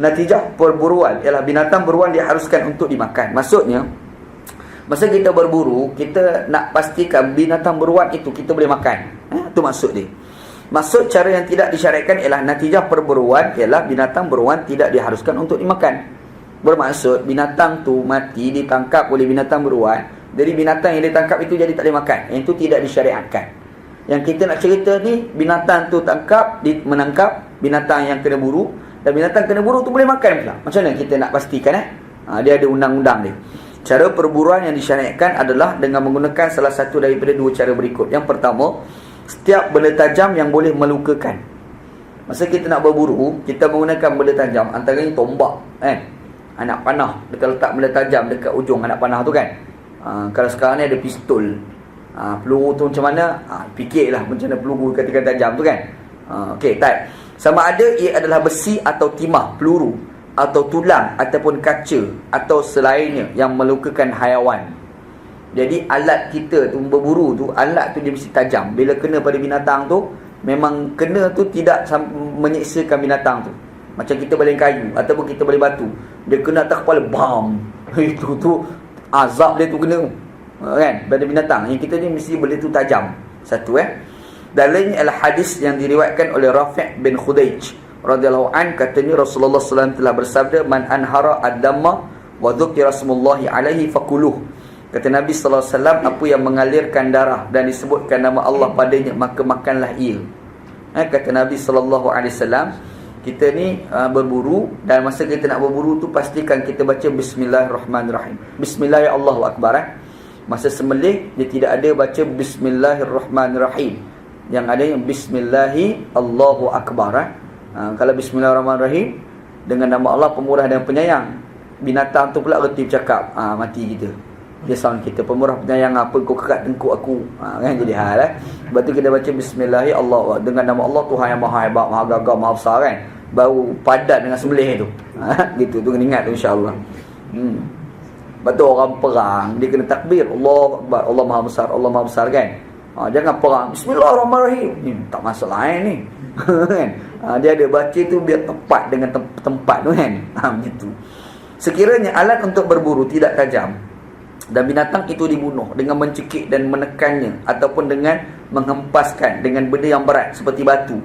natijah perburuan, ialah binatang buruan diharuskan untuk dimakan. Maksudnya, masa kita berburu, kita nak pastikan binatang buruan itu kita boleh makan. Itu maksud dia. Maksud cara yang tidak disyariatkan ialah natijah perburuan ialah binatang buruan tidak diharuskan untuk dimakan. Bermaksud binatang tu mati ditangkap oleh binatang buruan, jadi binatang yang ditangkap itu jadi tak boleh makan. Yang itu tidak disyariatkan. Yang kita nak cerita ni, binatang tu menangkap binatang yang kena buru, dan binatang kena buru tu boleh makan pula. Macam mana kita nak pastikan? Dia ada undang-undang dia. Cara perburuan yang disyariatkan adalah dengan menggunakan salah satu daripada dua cara berikut. Yang pertama, setiap benda tajam yang boleh melukakan. Masa kita nak berburu, kita menggunakan benda tajam, antaranya tombak, anak panah. Kita letak benda tajam dekat ujung anak panah tu kan. Kalau sekarang ni ada pistol, peluru tu macam mana? Fikirlah macam mana peluru katakan tajam tu kan. Okey, tak. Sama ada ia adalah besi atau timah, peluru atau tulang ataupun kaca atau selainnya yang melukakan haiwan. Jadi alat kita tu berburu tu, alat tu dia mesti tajam. Bila kena pada binatang tu, memang kena tu tidak menyeksakan binatang tu. Macam kita baling kayu ataupun kita baling batu, dia kena atas kepala, bam. Itu tu azab dia tu kena kan pada binatang. Yang kita ni mesti benda tu tajam. Satu Dalilnya adalah hadis yang diriwayatkan oleh Rafi' bin Khudaij radhiyallahu an, katanya Rasulullah SAW telah bersabda, man anhara ad-damma wa dzukira smullahi alaihi fakuluh. Kata Nabi sallallahu alaihi wasallam, apa yang mengalirkan darah dan disebutkan nama Allah padanya, maka makanlah ia. Kata Nabi sallallahu alaihi wasallam, kita ni berburu, dan masa kita nak berburu tu pastikan kita baca bismillahirrahmanirrahim. Bismillah, Allahu akbar. Masa sembelih dia tidak ada baca bismillahirrahmanirrahim. Yang ada yang bismillahi Allahu akbar. Kalau bismillahirrahmanirrahim dengan nama Allah pemurah dan penyayang, binatang tu pula reti bercakap, mati kita. Dia sound kita, pemurah penyayang apa kau kekat tengkuk aku, kan jadi hal. Lepas tu kita baca bismillahi Allah, dengan nama Allah Tuhan yang maha hebat, maha gagah, maha besar kan. Baru padat dengan sembelih tu. Gitu tu kena ingat tu insya-Allah. Lepas tu orang perang dia kena takbir, Allah Akbar, Allah maha besar, Allah maha besar kan. Jangan perang bismillahirrahmanirrahim. Tak masuk lain ni. Kan? Dia ada baca tu biar tepat dengan tempat tu kan. Begitu. Sekiranya alat untuk berburu tidak tajam dan binatang itu dibunuh dengan mencekik dan menekannya, ataupun dengan menghempaskan dengan benda yang berat seperti batu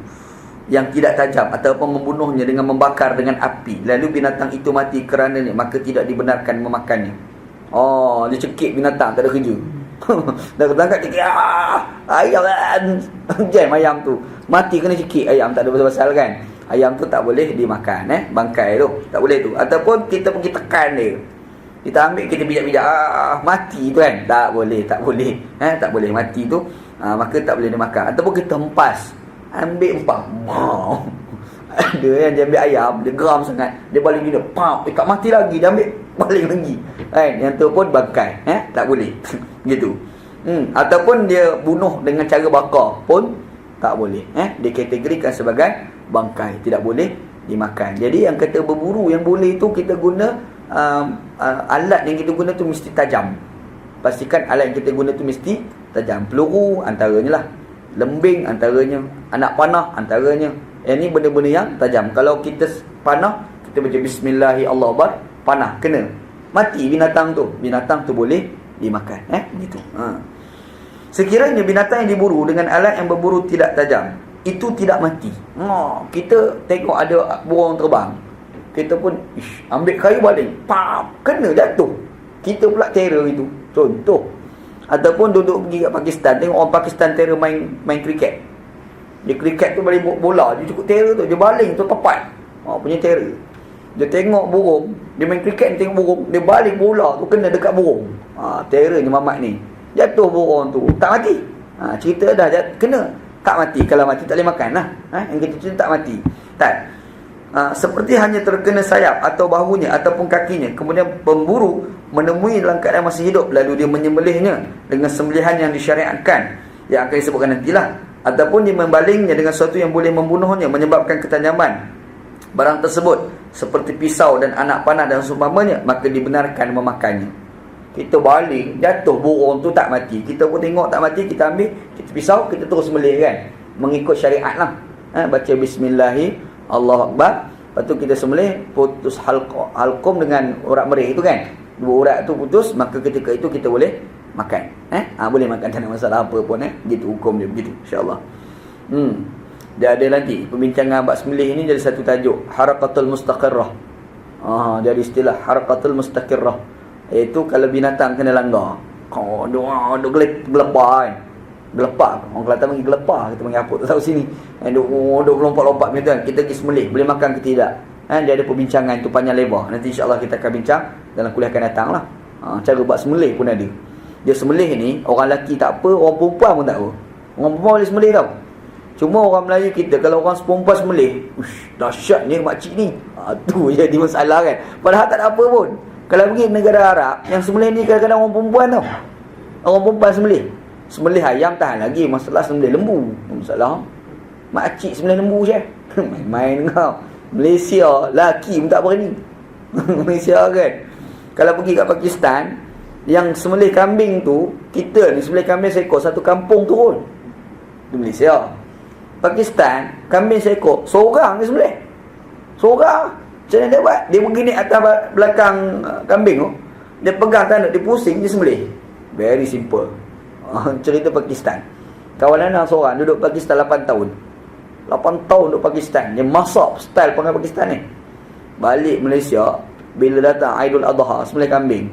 yang tidak tajam, ataupun membunuhnya dengan membakar dengan api, lalu binatang itu mati kerananya, maka tidak dibenarkan memakannya. Dia cekik binatang, tak ada kerja. Dah ketangkap cekik, ayam kan. Jam ayam tu mati kena cekik ayam, tak ada pasal-pasal kan. Ayam tu tak boleh dimakan, bangkai tu tak boleh tu. Ataupun kita pergi tekan dia, kita ambil, kita bijak-bijak, mati tu kan, tak boleh. Tak boleh mati tu, maka tak boleh dimakan. Ataupun kita hempas, ambil hempas, ada yang dia ambil ayam, dia geram sangat, dia baling gila, tak mati lagi, dia ambil baling lagi kan. Yang tu pun bangkai, tak boleh. Gitu. Ataupun dia bunuh dengan cara bakar pun tak boleh, dikategorikan sebagai bangkai, tidak boleh dimakan. Jadi yang kata berburu yang boleh tu, kita guna alat yang kita guna tu mesti tajam. Pastikan alat yang kita guna tu mesti tajam. Peluru antaranya lah, lembing antaranya, anak panah antaranya. Yang ni benda-benda yang tajam. Kalau kita panah, kita baca bismillahi Allah akbar, panah kena, mati binatang tu boleh dimakan. Begitu. Sekiranya binatang yang diburu dengan alat yang berburu tidak tajam, itu tidak mati. Kita tengok ada burung terbang, kita pun ambil kayu baling, kena jatuh, kita pula terror itu. Contoh. Ataupun duduk pergi kat Pakistan, tengok orang Pakistan terror main kriket. Dia kriket tu baling bola, dia cukup terror tu, dia baling tu tepat. Punya terror. Dia tengok burung, dia main kriket, dia tengok burung, dia baling bola tu kena dekat burung. Terrornya mamat ni. Jatuh burung tu, tak mati. Cerita dah kena, tak mati. Kalau mati tak boleh makan lah. Yang kita cerita tak mati. Tak. Seperti hanya terkena sayap atau bahunya ataupun kakinya, kemudian pemburu menemui dalam keadaan masih hidup, lalu dia menyembelihnya dengan sembelihan yang disyariatkan, yang akan disebutkan nantilah, ataupun dia membalingnya dengan sesuatu yang boleh membunuhnya, menyebabkan ketajam barang tersebut seperti pisau dan anak panah dan seumpamanya, maka dibenarkan memakannya. kita baling, jatuh burung tu tak mati. Kita pun tengok tak mati, kita ambil, kita pisau, kita terus sembelih kan. Mengikut syariat lah. Baca bismillahi, Allahu Akbar. Lepas tu kita sembelih, putus halqum dengan urat merih tu kan. Dua urat tu putus, maka ketika itu kita boleh makan. Boleh makan, tak ada masalah apa pun. Gitu hukum dia begitu, insya-Allah. Dia ada nanti perbincangan bab sembelih ini jadi satu tajuk, harakatul mustaqirrah. Jadi istilah harakatul mustaqirrah, iaitu kalau binatang kena langgar, duk gelepar kan. Gelepar, orang Kelantan panggil gelepar, kita panggil apa tak tahu sini. Duk lompat-lompat macam tu kan. Kita pergi sembelih, boleh makan ke tidak? Dia ada perbincangan tu panjang lebar. Nanti insya-Allah kita akan bincang dalam kuliah akan datang lah. Cara buat sembelih pun ada. Dia sembelih ni, orang lelaki tak apa, orang perempuan pun tak apa. Orang perempuan boleh sembelih tau. Cuma orang Melayu kita, kalau orang perempuan sembelih, dahsyatnya makcik ni. Tu jadi masalah kan. Padahal tak ada apa pun. Kalau pergi negara Arab, yang sembelih ni kadang-kadang orang perempuan tau. Orang perempuan sembelih. Sembelih ayam tahan lagi, masalah sembelih lembu. Masalah makcik sembelih lembu je. Main kau. Malaysia, laki pun tak berani. Malaysia kan. Kalau pergi kat Pakistan, yang sembelih kambing tu, kita ni sembelih kambing seekor satu kampung turun. Di Malaysia. Pakistan, kambing seekor seorang dia sembelih. Seorang. Macam mana dia buat? Dia begini atas belakang kambing tu. Dia pegang tanduk, dia pusing, dia sembelih. Very simple. Cerita Pakistan. Kawan anak seorang duduk Pakistan 8 tahun. 8 tahun duduk Pakistan. Dia masak style pengen Pakistan ni. Balik Malaysia, bila datang Aidul Adha, sembelih kambing.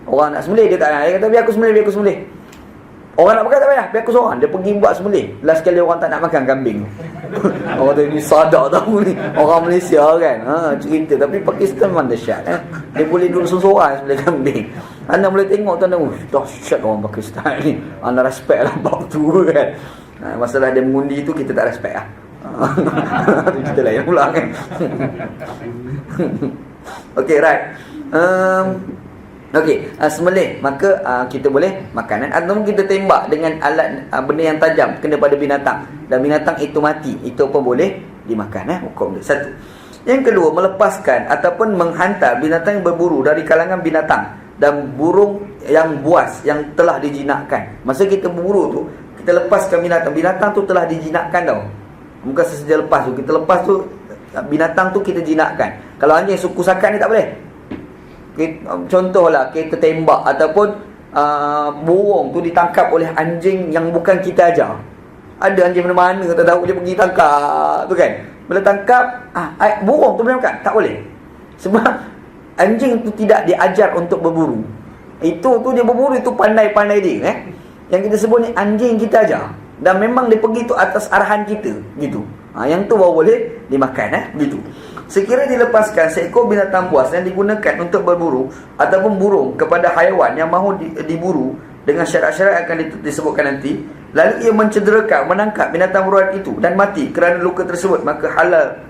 Orang nak sembelih, dia tak nak. Dia kata, biar aku sembelih. Orang nak makan tak payah, biar aku seorang. Dia pergi buat sembelih. Last kali orang tak nak makan kambing. Orang tu ni sadar tahu ni. Orang Malaysia kan. Cerita. Tapi Pakistan memang dahsyat. Dia boleh duduk seorang sembelih kambing. Anda boleh tengok tu, anda, dahsyat orang Pakistan ni. Anda respect lah bab tu kan. Masalah dia mengundi tu, kita tak respect lah. Kita lain pula kan. Okay, right. Okey, sembelih, maka kita boleh makanan ataupun kita tembak dengan alat benda yang tajam kena pada binatang dan binatang itu mati, itu pun boleh dimakan. Hukum dia satu. Yang kedua, melepaskan ataupun menghantar binatang yang berburu dari kalangan binatang dan burung yang buas yang telah dijinakkan. Masa kita berburu tu, kita lepaskan binatang tu telah dijinakkan tau. Bukan sesaja lepas tu, kita lepas tu binatang tu kita jinakkan. Kalau anjing suku sakan ni tak boleh. Contohlah kita tembak ataupun burung tu ditangkap oleh anjing yang bukan kita ajar. Ada anjing mana-mana tak tahu, dia pergi tangkap tu kan. Bila tangkap burung tu boleh makan? Tak boleh. Sebab anjing tu tidak diajar untuk berburu. Itu tu dia berburu, itu pandai-pandai dia Yang kita sebut ni anjing kita ajar. Dan memang dia pergi tu atas arahan kita gitu. Yang tu baru boleh dimakan gitu. Sekiranya dilepaskan seekor binatang buas yang digunakan untuk berburu ataupun burung kepada haiwan yang mahu diburu dengan syarat-syarat akan disebutkan nanti, lalu ia mencederakan, menangkap binatang buruan itu dan mati kerana luka tersebut, maka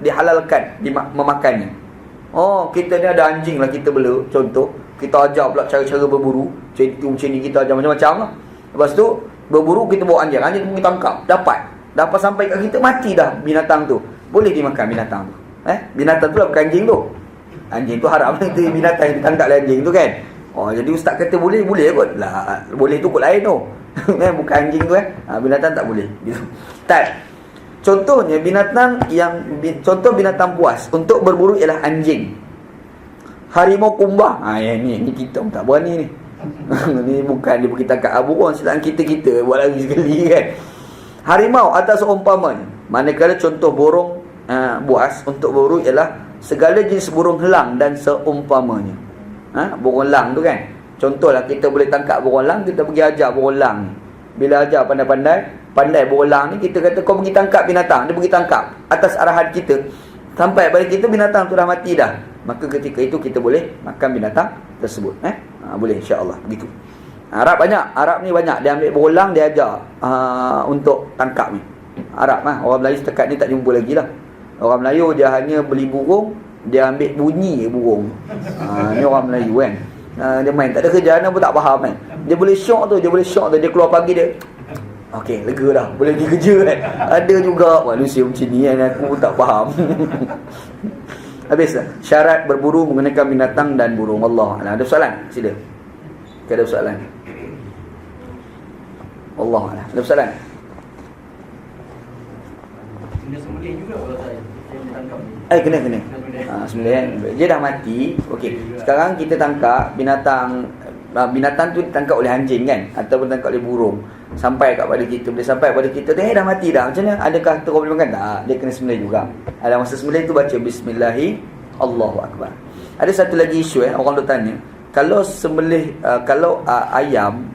dihalalkan memakannya. Kita ni ada anjing lah, kita bela, contoh, kita ajar pula cara-cara berburu, macam ni kita ajar macam-macam lah. Lepas tu berburu, kita bawa anjing tu kita tangkap, dapat sampai kat kita, mati dah binatang tu, boleh dimakan binatang tu. Binatang tu lah, bukan anjing tu. Anjing tu haram lah, itu binatang yang ditangkap oleh anjing tu kan. Jadi ustaz kata boleh kot lah. Boleh tu kot lain tu. Bukan anjing tu binatang tak boleh gitu. Tak. Contohnya contoh binatang buas untuk berburu ialah anjing. Harimau kumbang. Yang ni kita pun tak berani ni. Ni bukan dia pergi tangkap burung, silakan kita buat lagi sekali kan. Harimau atau seumpamanya. Manakala contoh burung buas untuk berburu ialah segala jenis burung helang dan seumpamanya. Burung elang tu kan. Contohlah kita boleh tangkap burung elang, kita pergi ajar burung elang. Bila ajar pandai burung elang ni, kita kata kau pergi tangkap binatang, dia pergi tangkap atas arahan kita. Sampai pada kita binatang tu dah mati dah. Maka ketika itu kita boleh makan binatang tersebut. Boleh insya-Allah begitu. Arab ni banyak dia ambil burung elang, dia ajar untuk tangkap ni. Arab orang Melayu setakat ni tak jumpa lagi lah. Orang Melayu dia hanya beli burung, dia ambil bunyi burung. Ni orang Melayu kan. Dia main tak ada kerjaan pun tak faham kan. Dia boleh syok tu, dia keluar pagi dia. Okey, lega dah, boleh pergi kerja kan. Ada juga manusia macam ni kan, aku pun tak faham. Habis syarat berburu menggunakan binatang dan burung. Allah. Ada soalan? Sila. Ada soalan? Allah a'lam. Ada soalan? Kena sembelih juga kalau saya tangkap. Kena. Sembelih. Dia dah mati. Okey. Sekarang kita tangkap binatang tu ditangkap oleh anjing kan, ataupun ditangkap oleh burung. Sampai kepada kita, bila sampai kepada kita dah dah mati dah. Macam mana? Adakah terus boleh makan? Tak, dia kena sembelih juga. Ada masa sembelih tu baca bismillahi Allahu akbar. Ada satu lagi isu orang tu tanya, kalau sembelih kalau ayam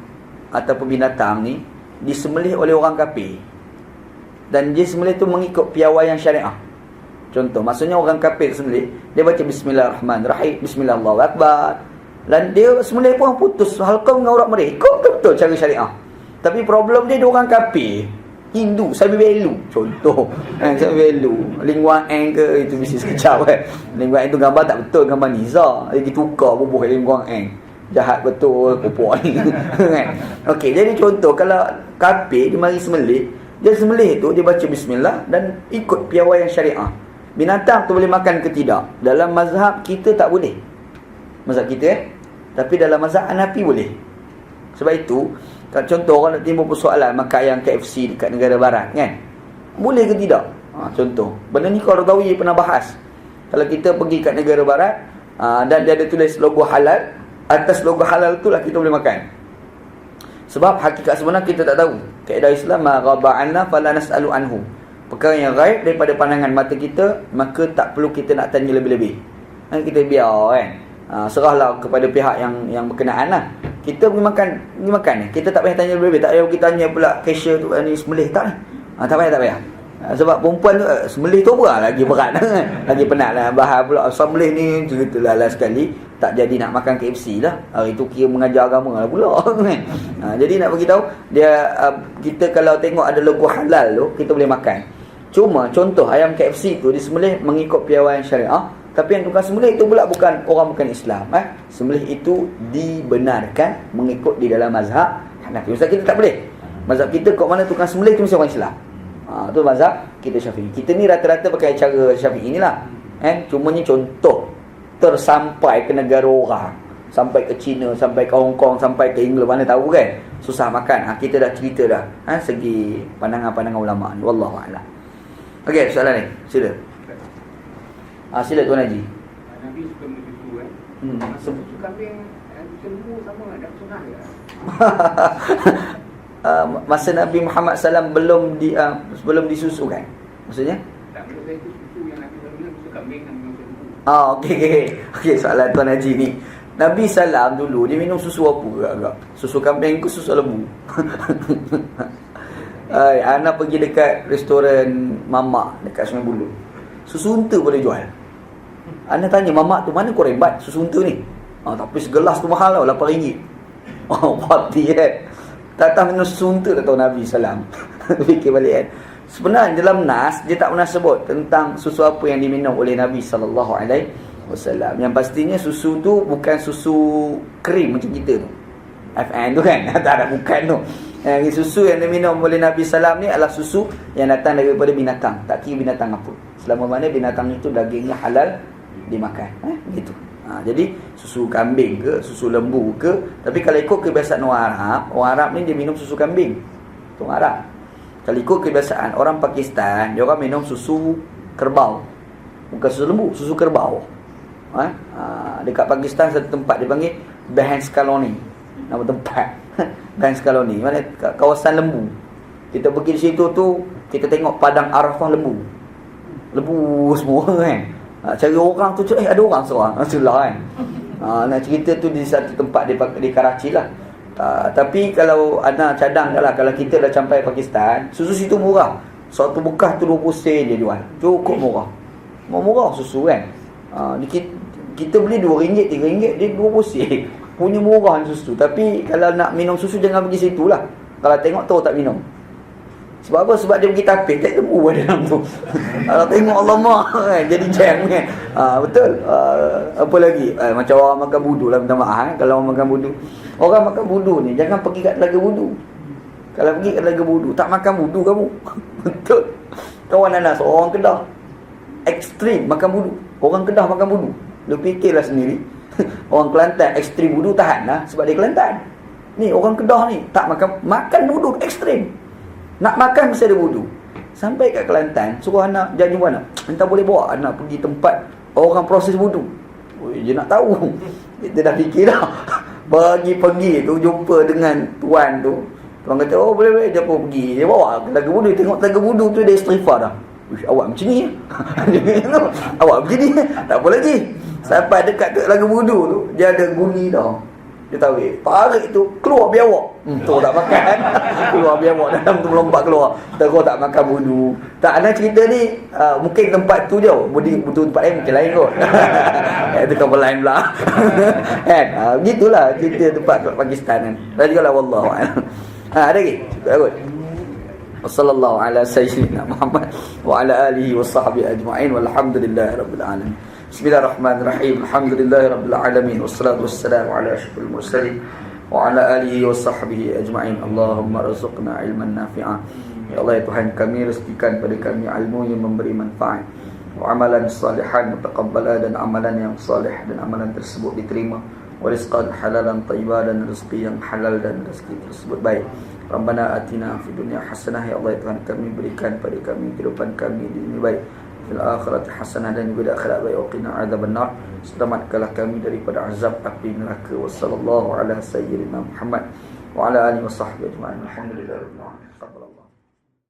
ataupun binatang ni disembelih oleh orang kafir, dan dia sembelih tu mengikut piawaian syariah. Contoh, maksudnya orang kafir sembelih, dia baca bismillahirrahmanirrahim, bismillah Allahu akbar, dan dia sembelih pun putus halqum dengan urat mereka, ikut betul cara syariah. Tapi problem dia orang kafir, Hindu, sabi belu. Contoh, sabi belu, lingua eng ke itu bisnes kecap kan. Lingua eng tu gambar tak betul, gambar Niza, lagi tukar bubuh lingua eng. Jahat betul popok ni kan. Okey, jadi contoh kalau kafir dia mari sembelih, dia sembelih tu dia baca bismillah dan ikut piawaian syariah. Binatang tu boleh makan ke tidak? Dalam mazhab kita tak boleh. Mazhab kita tapi dalam mazhab Hanafi boleh. Sebab itu, contoh orang nak timbul persoalan makan ayam KFC dekat negara barat kan, boleh ke tidak? Contoh, benda ni Qaradawi pernah bahas. Kalau kita pergi kat negara barat dan dia ada tulis logo halal, atas logo halal tu lah kita boleh makan. Sebab hakikat sebenarnya kita tak tahu. Kaedah Islam, ma ghaba 'anna fala nas'alu anhu. Perkara yang gaib daripada pandangan mata kita, maka tak perlu kita nak tanya lebih-lebih. Kita biar kan. Serahlah kepada pihak yang berkenaan lah. Kita pergi makan ni, kita tak payah tanya lebih-lebih. Tak payah kita tanya pula cashier tu ni sembelih tak ni. Tak payah. Sebab perempuan tu sembelih tu apa lagi berat lagi penat lah. Bahar pula sembelih ni ceritalah lah sekali tak jadi nak makan KFC lah. Hari tu kira mengajar agama lah pula kan. Jadi nak bagi tahu dia, kita kalau tengok ada logo halal tu kita boleh makan. Cuma contoh ayam KFC tu disembelih mengikut piawaian syariah, tapi yang tukang sembelih itu pula bukan Islam. Sembelih itu dibenarkan mengikut di dalam mazhab Hanafi. Ustaz kita tak boleh. Mazhab kita kat mana tukang sembelih tu mesti orang Islam. Tu mazhab kita Syafi'i. Kita ni rata-rata pakai cara Syafi'i inilah. Cuma ni contoh tersampai ke negara orang, sampai ke China, sampai ke Hong Kong, sampai ke England, mana tahu kan susah makan. Kita dah cerita dah segi pandangan-pandangan ulama ni. Wallahu a'lam. Okey, soalan ni sila. Sila Tuan Haji. Nabi suka menyusu kan. Susu kambing lembu sama ada sunnah ke? Masa Nabi Muhammad SAW belum disusukan. Maksudnya? Tak, menurut saya itu susu yang Nabi SAW susu kambing dan lembu. Okey, soalan Tuan Haji ni. Nabi SAW dulu dia minum susu apa agak? Susu kambing ke susu lembu? Ana pergi dekat restoran Mamak dekat Sungai Buloh. Susu unta boleh jual. Ana tanya mamak tu, mana kau rembat susu unta ni? Tapi segelas tu mahal tau, RM8. Pati kan. Tak minum susu unta, tak tahu Nabi SAW. Fikir balik kan. Sebenarnya dalam nas, dia tak pernah sebut tentang susu apa yang diminum oleh Nabi SAW. Yang pastinya susu tu bukan susu krim macam kita tu. FN tu kan. Tak ada, bukan tu. Susu yang diminum oleh Nabi SAW ni adalah susu yang datang daripada binatang. Tak kira binatang apa. Selama mana binatang itu dagingnya halal dimakan. Begitu. Jadi susu kambing ke, susu lembu ke. Tapi kalau ikut kebiasaan orang Arab ni dia minum susu kambing. Tu orang Arab. Kalau ikut kebiasaan orang Pakistan, dia orang minum susu kerbau. Bukan susu lembu, susu kerbau. Dekat Pakistan satu tempat dia panggil Behens Colony. Nama tempat Behens Colony, mana kawasan lembu. Kita pergi di situ tu, kita tengok padang Arafah lembu semua kan. Cari orang tu, ada orang seorang Rasulullah kan. Nak cerita tu di satu tempat di Karachi lah. Tapi kalau anda cadang dah lah, kalau kita dah sampai Pakistan, susu situ murah. Satu bekas tu 20 sen dia jual. Cukup murah. Murah susu kan. Kita beli RM2, RM3, dia 20 sen. Punya murah susu. Tapi kalau nak minum susu jangan pergi situ lah. Kalau tengok tahu tak minum. Sebab apa? Sebab dia pergi tapis, tak lembu dalam tu. Kalau tengok Allah kan, jadi jam kan. Betul. Apa lagi? Macam orang makan budu lah, minta maaf kan. Kalau orang makan budu, orang makan budu ni jangan pergi kat telaga budu. Kalau pergi kat telaga budu, tak makan budu kamu. Betul. Kawan Anas, orang Kedah ekstrim makan budu. Orang Kedah makan budu. Lu fikirlah sendiri. Orang Kelantan ekstrim wudu tahan lah sebab dia Kelantan. Ni orang Kedah ni tak makan wudu ekstrim. Nak makan mesti ada wudu. Sampai kat Kelantan, suruh anak janji mana? Entah boleh bawa anak pergi tempat orang proses wudu. Dia nak tahu. Kita dah fikir dah. Pagi-pagi tu jumpa dengan tuan tu. Tuan kata, oh boleh-boleh je apa pergi. Dia bawa telaga wudu. Tengok telaga wudu tu dia istighfar dah. Uish, awak macam ni. Awak macam ni. Tak apa lagi. Sampai dekat ke telaga wudu tu, dia ada guni tau. Dia tarik tu, keluar biar awak. Tu tak makan. Keluar biar awak dalam tu melompat keluar. Terus tak makan wudu. Tak, anak cerita ni mungkin tempat tu jauh. Betul tempat lain mungkin lain kot. Itu kabar lain pula. Kan? Begitulah cerita tempat Pakistan kan. Dan juga lah wallahu a'lam. Ada lagi? Bagus. Wassallallahu ala sayyidina Muhammad wa ala alihi wa sahbihi ajma'in walhamdulillahi rabbil alamin. Bismillahirrahmanirrahim. Alhamdulillahi rabbil alamin. Wassalatu wassalamu ala asyrafil mursalin wa ala alihi wa sahbihi ajma'in. Allahumma rzuqna ilman nafi'an. Ya Allah, ya Tuhan kami, rezekikan pada kami ilmu yang memberi manfaat, wa amalan salihan mutaqabbala, dan amalan yang salih dan amalan tersebut diterima, wa rizqan halalan thayyiban, dan rezeki yang halal dan rezeki tersebut baik. Rabbana atina fid dunya hasanah. Ya Allah, ya Tuhan kami, berikan pada kami kehidupan kami di dunia baik, fil akhirati hasanah, dan juga di akhirat baik, wa qina adzabannar. Selamatkanlah kami daripada azab api neraka. Wassallallahu ala sayyidina Muhammad wa ala alihi wa sahbihi ajma'in. Alhamdulillahirabbil alamin.